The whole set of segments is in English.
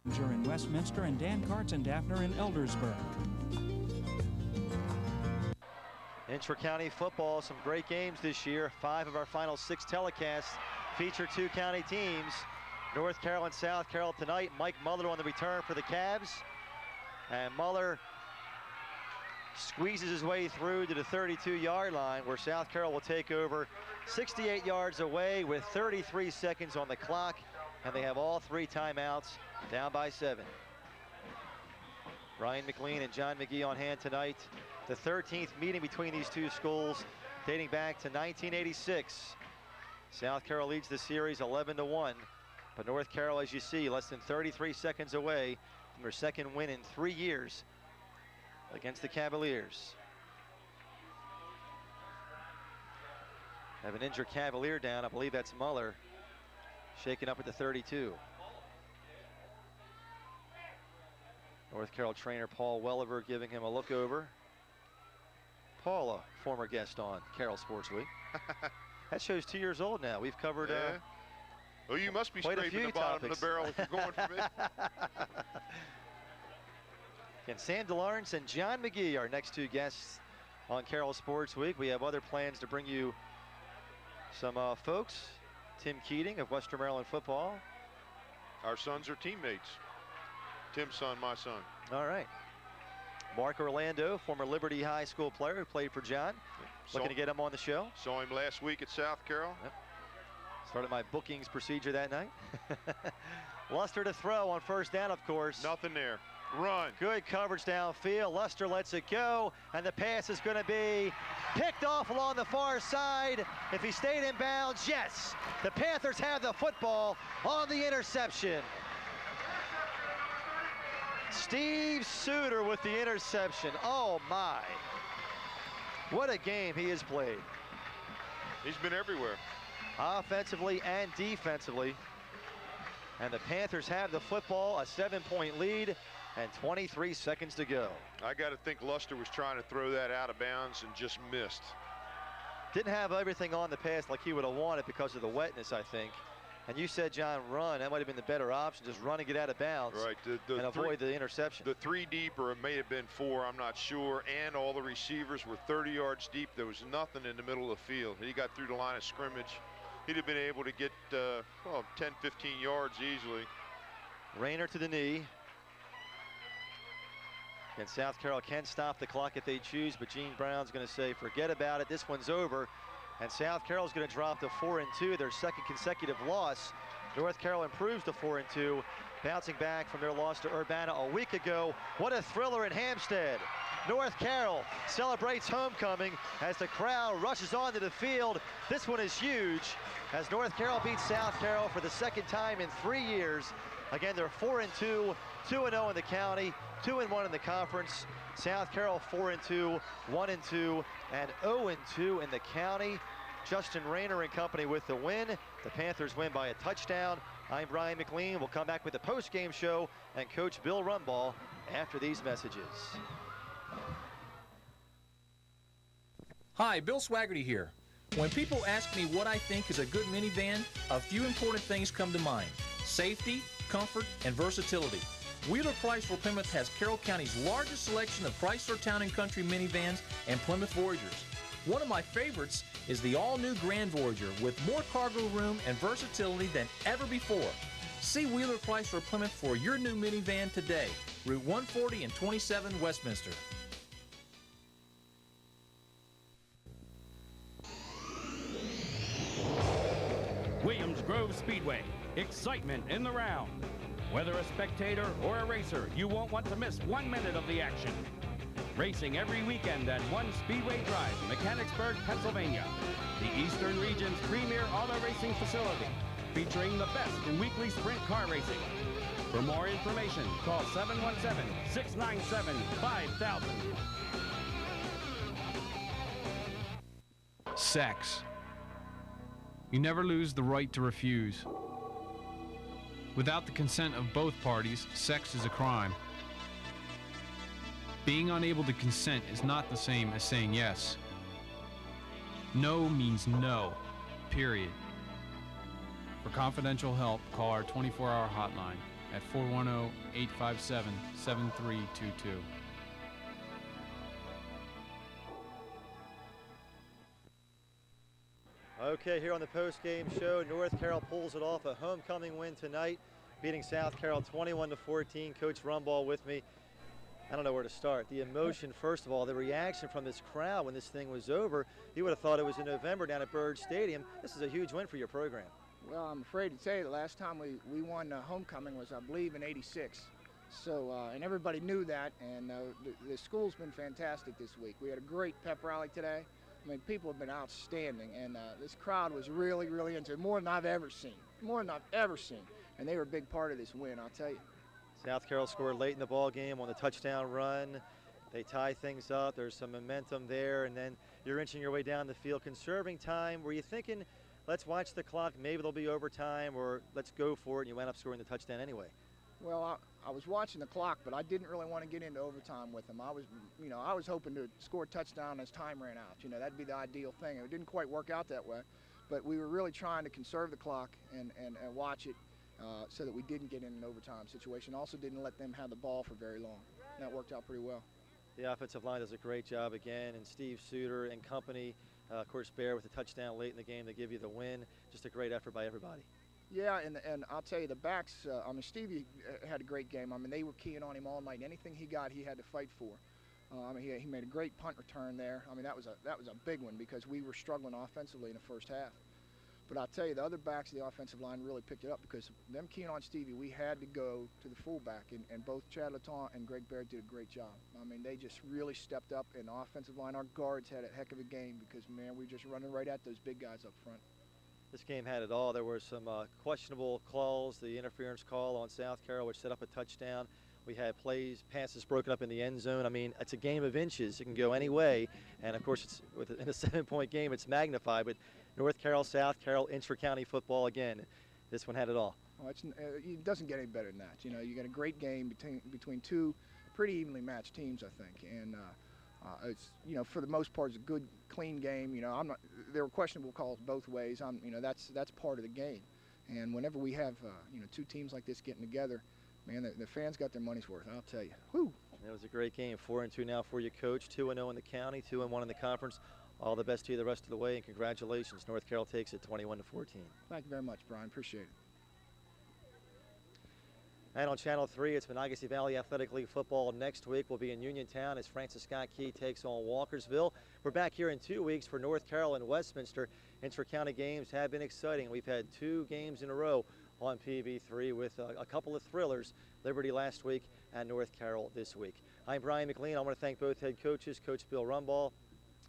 Are in Westminster and Dan Karts and Daphner in Eldersburg. Intra-county football, some great games this year. 5 of our final 6 telecasts feature 2 county teams. North Carroll and South Carroll tonight. Mike Muller on the return for the Cavs. And Muller squeezes his way through to the 32-yard line, where South Carroll will take over 68 yards away with 33 seconds on the clock. And they have all 3 timeouts, down by 7. Ryan McLean and John McGee on hand tonight. The 13th meeting between these 2 schools dating back to 1986. South Carroll leads the series 11-1, but North Carroll, as you see, less than 33 seconds away from their second win in 3 years against the Cavaliers. Have an injured Cavalier down. I believe that's Muller, shaken up at the 32. North Carroll trainer Paul Welliver giving him a look over. Paul, a former guest on Carroll Sports Week. That show's 2 years old now. We've covered well, you must be quite scraping the bottom of the barrel if you're going for me. And Sam DeLawrence and John McGee, our next 2 guests on Carroll Sports Week. We have other plans to bring you some folks. Tim Keating of Western Maryland football. Our sons are teammates. Tim's son, my son. All right. Mark Orlando, former Liberty High School player who played for John. Looking to get him on the show. Saw him last week at South Carroll. Yep. Started my bookings procedure that night. Luster to throw on first down, of course. Nothing there. Run. Good coverage downfield. Luster lets it go, and the pass is going to be picked off along the far side. If he stayed in bounds, yes. The Panthers have the football on the interception. Steve Suter with the interception. Oh my. What a game he has played. He's been everywhere. Offensively and defensively. And the Panthers have the football, a 7-point lead, and 23 seconds to go. I got to think Luster was trying to throw that out of bounds and just missed. Didn't have everything on the pass like he would have wanted because of the wetness, I think. And you said, John, run. That might have been the better option, just run and get out of bounds. Right. And avoid the interception. The 3 deep, or it may have been 4, I'm not sure, and all the receivers were 30 yards deep. There was nothing in the middle of the field. He got through the line of scrimmage. He'd have been able to get 10, 15 yards easily. Rayner to the knee. And South Carroll can stop the clock if they choose, but Gene Brown's going to say, forget about it. This one's over. And South Carroll's going to drop to 4-2, their second consecutive loss. North Carroll improves to 4-2, bouncing back from their loss to Urbana a week ago. What a thriller in Hampstead. North Carroll celebrates homecoming as the crowd rushes onto the field. This one is huge as North Carroll beats South Carroll for the second time in 3 years. Again, they're 4-2, 2-0 in the county, 2-1 in the conference. South Carroll 4-2, 1-2, and 0-2 in the county. Justin Rayner and company with the win. The Panthers win by a touchdown. I'm Brian McLean. We'll come back with the post-game show and Coach Bill Rumball after these messages. Hi, Bill Swaggerty here. When people ask me what I think is a good minivan, a few important things come to mind: safety, comfort, and versatility. Wheeler Chrysler Plymouth has Carroll County's largest selection of Chrysler Town & Country minivans and Plymouth Voyagers. One of my favorites is the all-new Grand Voyager with more cargo room and versatility than ever before. See Wheeler Chrysler Plymouth for your new minivan today. Route 140 and 27 Westminster. Williams Grove Speedway. Excitement in the round. Whether a spectator or a racer, you won't want to miss 1 minute of the action. Racing every weekend at One Speedway Drive, Mechanicsburg, Pennsylvania. The Eastern Region's premier auto racing facility, featuring the best in weekly sprint car racing. For more information, call 717-697-5000. Sex. You never lose the right to refuse. Without the consent of both parties, sex is a crime. Being unable to consent is not the same as saying yes. No means no, period. For confidential help, call our 24-hour hotline at 410-857-7322. Okay, here on the post-game show, North Carroll pulls it off, a homecoming win tonight, beating South Carroll 21-14. Coach Rumball with me. I don't know where to start. The emotion, first of all, the reaction from this crowd when this thing was over. You would have thought it was in November down at Byrd Stadium. This is a huge win for your program. Well, I'm afraid to tell you the last time we won homecoming was, I believe, in '86. So, and everybody knew that, and the school's been fantastic this week. We had a great pep rally today. I mean, people have been outstanding, and this crowd was really, really into it, more than I've ever seen, and they were a big part of this win, I'll tell you. South Carroll scored late in the ball game on the touchdown run. They tie things up. There's some momentum there, and then you're inching your way down the field, conserving time. Were you thinking, let's watch the clock, maybe there'll be overtime, or let's go for it, and you went up scoring the touchdown anyway? Well, I was watching the clock, but I didn't really want to get into overtime with them. I was hoping to score a touchdown as time ran out. You know, that'd be the ideal thing. It didn't quite work out that way, but we were really trying to conserve the clock and watch it so that we didn't get in an overtime situation. Also didn't let them have the ball for very long. That worked out pretty well. The offensive line does a great job again, and Steve Suter and company, of course, Bear with a touchdown late in the game to give you the win. Just a great effort by everybody. Yeah, and I'll tell you, the backs, I mean, Stevie had a great game. I mean, they were keying on him all night. Anything he got, he had to fight for. I mean, he made a great punt return there. I mean, that was a big one because we were struggling offensively in the first half. But I'll tell you, the other backs of the offensive line really picked it up because them keying on Stevie, we had to go to the fullback, and both Chad Letton and Greg Baird did a great job. I mean, they just really stepped up in the offensive line. Our guards had a heck of a game because, man, we were just running right at those big guys up front. This game had it all. There were some questionable calls, the interference call on South Carroll, which set up a touchdown. We had passes broken up in the end zone. I mean, it's a game of inches. It can go any way. And, of course, in a 7-point game, it's magnified. But North Carroll, South Carroll, intra-county football again. This one had it all. Well, it doesn't get any better than that. You know, you got a great game between two pretty evenly matched teams, I think. And it's, you know, for the most part, it's a good, clean game. You know, there were questionable calls both ways. You know, that's part of the game. And whenever we have, you know, two teams like this getting together, man, the fans got their money's worth, I'll tell you. Whew. It was a great game. 4-2 now for you, Coach. 2-0 in the county, 2-1 in the conference. All the best to you the rest of the way, and congratulations. North Carroll takes it 21-14. Thank you very much, Brian. Appreciate it. And on Channel 3, it's Monocacy Valley Athletic League football next week. We'll be in Uniontown as Francis Scott Key takes on Walkersville. We're back here in 2 weeks for North Carroll and Westminster. Intra-county games have been exciting. We've had 2 games in a row on PB3 with a couple of thrillers. Liberty last week and North Carroll this week. I'm Brian McLean. I want to thank both head coaches, Coach Bill Rumball,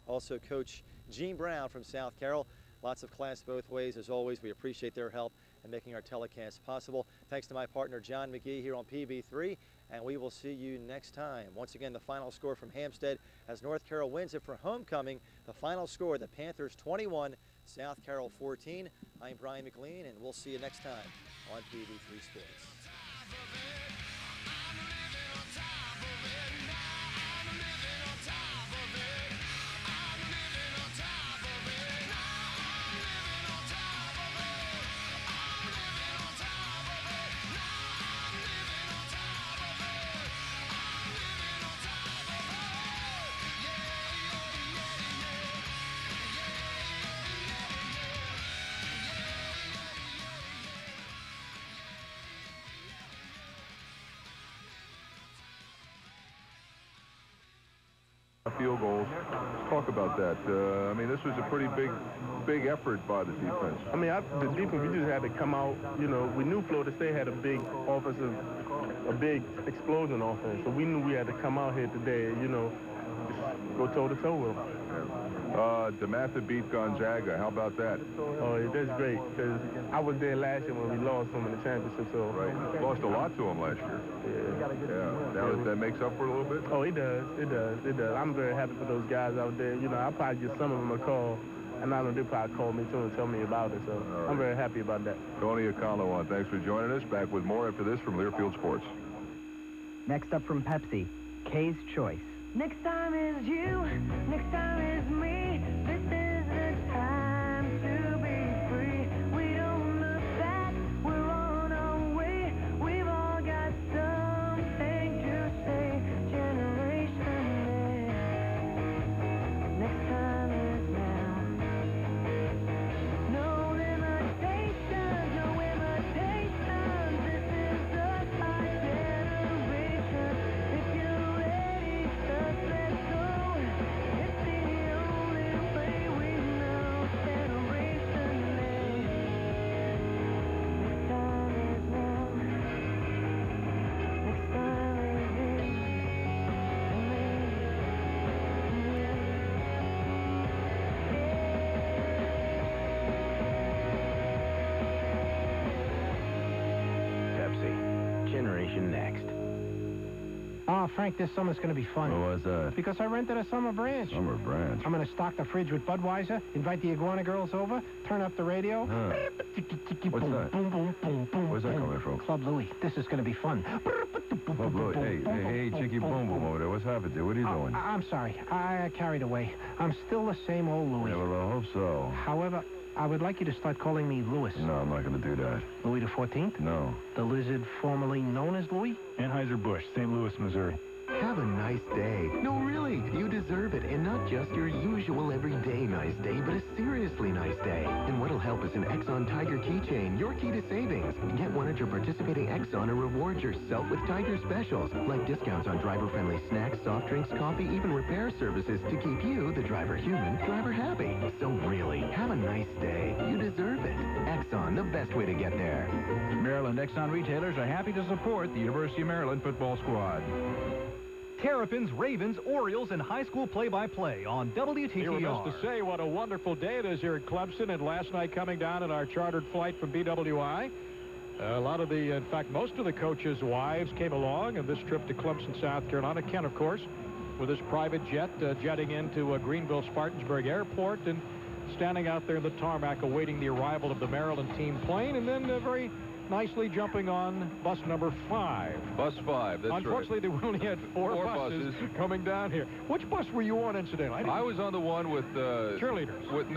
also Coach Gene Brown from South Carroll. Lots of class both ways. As always, we appreciate their help in making our telecast possible. Thanks to my partner, John McGee, here on PB3, and we will see you next time. Once again, the final score from Hampstead as North Carroll wins it for homecoming. The final score, the Panthers 21, South Carroll 14. I'm Brian McLean, and we'll see you next time on PB3 Sports. Field goals. Let's talk about that. I mean, this was a pretty big effort by the defense. I mean, the defense, we just had to come out. You know, we knew Florida State had a big explosion offense. So we knew we had to come out here today and, you know, just go toe-to-toe with them. DeMatha beat Gonzaga. How about that? Oh, yeah, that's great, because I was there last year when we lost them in the championship. So right, lost a lot to them last year. Yeah. Now that makes up for a little bit. Oh, it does. I'm very happy for those guys out there. You know, I'll probably give some of them a call, and I know they'll probably call me too and tell me about it. So right. I'm very happy about that. Tony Akalawan, thanks for joining us. Back with more after this from Learfield Sports. Next up from Pepsi, Kay's Choice. Next time is you, next time is me. This is the time to be free. We don't look back, we're on our way. We've all vacation next. Oh, Frank, this summer's going to be fun. Why is that? Because I rented a summer branch. Summer branch. I'm going to stock the fridge with Budweiser, invite the Iguana girls over, turn up the radio. What's that? Boom, boom, boom, boom. Where's that coming from? Club Louie. This is going to be fun. Club Louie. Hey, Chicky Boom Boom over there. What's happened to you? What are you doing? I'm sorry. I carried away. I'm still the same old Louie. Yeah, well, I hope so. However, I would like you to start calling me Louis. No, I'm not going to do that. Louis the 14th? No. The lizard formerly known as Louis? Anheuser-Busch, St. Louis, Missouri. Have a nice day. No, really, you deserve it. And not just your usual everyday nice day, but a seriously nice day. And what'll help is an Exxon Tiger keychain, your key to savings. Get one at your participating Exxon and reward yourself with Tiger specials, like discounts on driver-friendly snacks, soft drinks, coffee, even repair services to keep you, the driver human, driver happy. So really, have a nice day. You deserve it. Exxon, the best way to get there. Maryland Exxon retailers are happy to support the University of Maryland football squad. Terrapins, Ravens, Orioles, and high school play-by-play on WTTR. You were just to say what a wonderful day it is here at Clemson, and last night coming down in our chartered flight from BWI. In fact, most of the coaches' wives came along on this trip to Clemson, South Carolina. Ken, of course, with his private jet jetting into Greenville Spartansburg Airport and standing out there in the tarmac awaiting the arrival of the Maryland team plane, and then very nicely jumping on bus number 5. Bus 5, that's Unfortunately, right. they only had four buses coming down here. Which bus were you on, incidentally? I was on the one with the... cheerleaders. With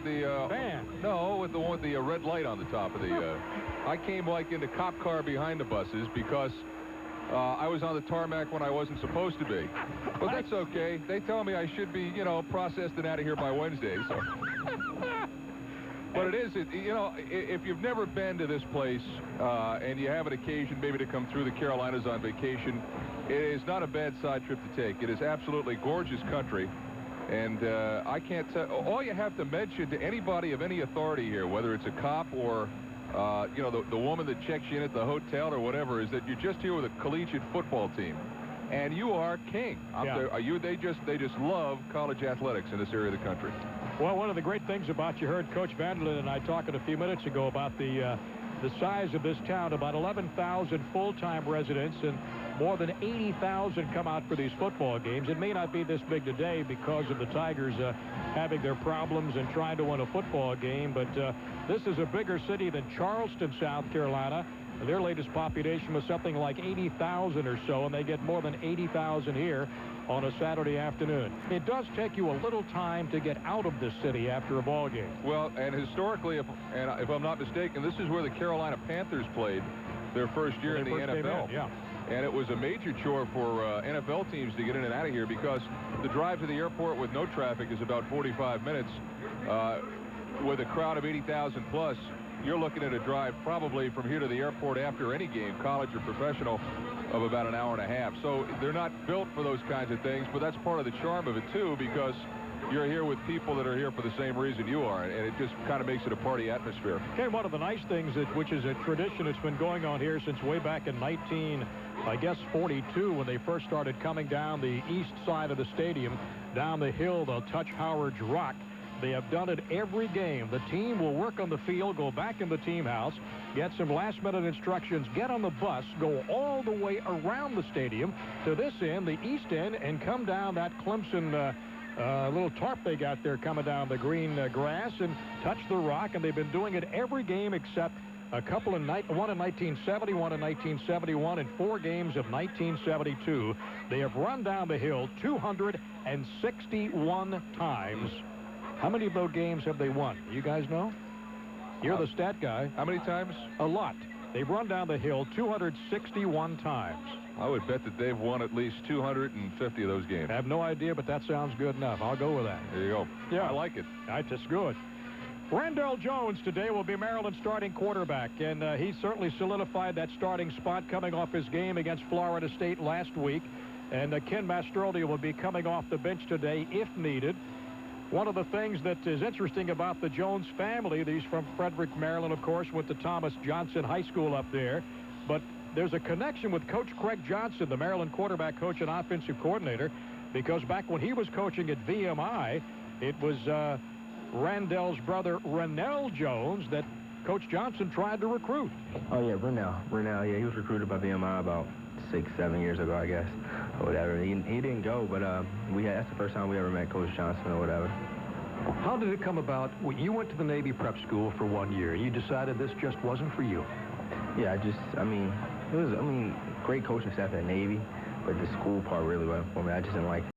the... Band. No, with the one with the red light on the top of the... I came like in the cop car behind the buses because I was on the tarmac when I wasn't supposed to be. But that's okay. They tell me I should be, processed and out of here by Wednesday, so... But it is, if you've never been to this place and you have an occasion maybe to come through the Carolinas on vacation, it is not a bad side trip to take. It is absolutely gorgeous country. And I can't tell, all you have to mention to anybody of any authority here, whether it's a cop or, the woman that checks you in at the hotel or whatever, is that you're just here with a collegiate football team. And you are king. They just love college athletics in this area of the country. Well, one of the great things about, you heard Coach Vanderlyn and I talking a few minutes ago about the size of this town, about 11,000 full-time residents, and more than 80,000 come out for these football games. It may not be this big today because of the Tigers having their problems and trying to win a football game, but this is a bigger city than Charleston, South Carolina. Their latest population was something like 80,000 or so, and they get more than 80,000 here on a Saturday afternoon. It does take you a little time to get out of the city after a ball game. Well, and historically, if I'm not mistaken, this is where the Carolina Panthers played their first year in the NFL. Yeah. And it was a major chore for NFL teams to get in and out of here because the drive to the airport with no traffic is about 45 minutes. With a crowd of 80,000 plus, you're looking at a drive probably from here to the airport after any game, college or professional, of about an hour and a half. So they're not built for those kinds of things, but that's part of the charm of it, too, because you're here with people that are here for the same reason you are, and it just kind of makes it a party atmosphere. Okay, one of the nice things, which is a tradition that's been going on here since way back in 1942, when they first started coming down the east side of the stadium, down the hill, they'll touch Howard's Rock. They have done it every game. The team will work on the field, go back in the team house, get some last-minute instructions, get on the bus, go all the way around the stadium to this end, the east end, and come down that Clemson little tarp they got there coming down the green grass and touch the rock. And they've been doing it every game except a couple in one in 1970, one in 1971, and 4 games of 1972. They have run down the hill 261 times. How many of those games have they won? You guys know? You're the stat guy. How many times? A lot. They've run down the hill 261 times. I would bet that they've won at least 250 of those games. I have no idea, but that sounds good enough. I'll go with that. There you go. Yeah. I like it. That's good. Randall Jones today will be Maryland's starting quarterback, and he certainly solidified that starting spot coming off his game against Florida State last week. And Ken Mastroldi will be coming off the bench today if needed. One of the things that is interesting about the Jones family, these from Frederick, Maryland, of course, went to Thomas Johnson High School up there. But there's a connection with Coach Craig Johnson, the Maryland quarterback coach and offensive coordinator, because back when he was coaching at VMI, it was Randall's brother, Rennell Jones, that Coach Johnson tried to recruit. Oh, yeah, Brunel, yeah, he was recruited by VMI about 6-7 years ago, I guess, or whatever. He didn't go, but that's the first time we ever met Coach Johnson or whatever. How did it come about? Well, you went to the Navy prep school for 1 year. You decided this just wasn't for you. Yeah, it was great coaching staff at Navy, but the school part really wasn't for me. I just didn't like it.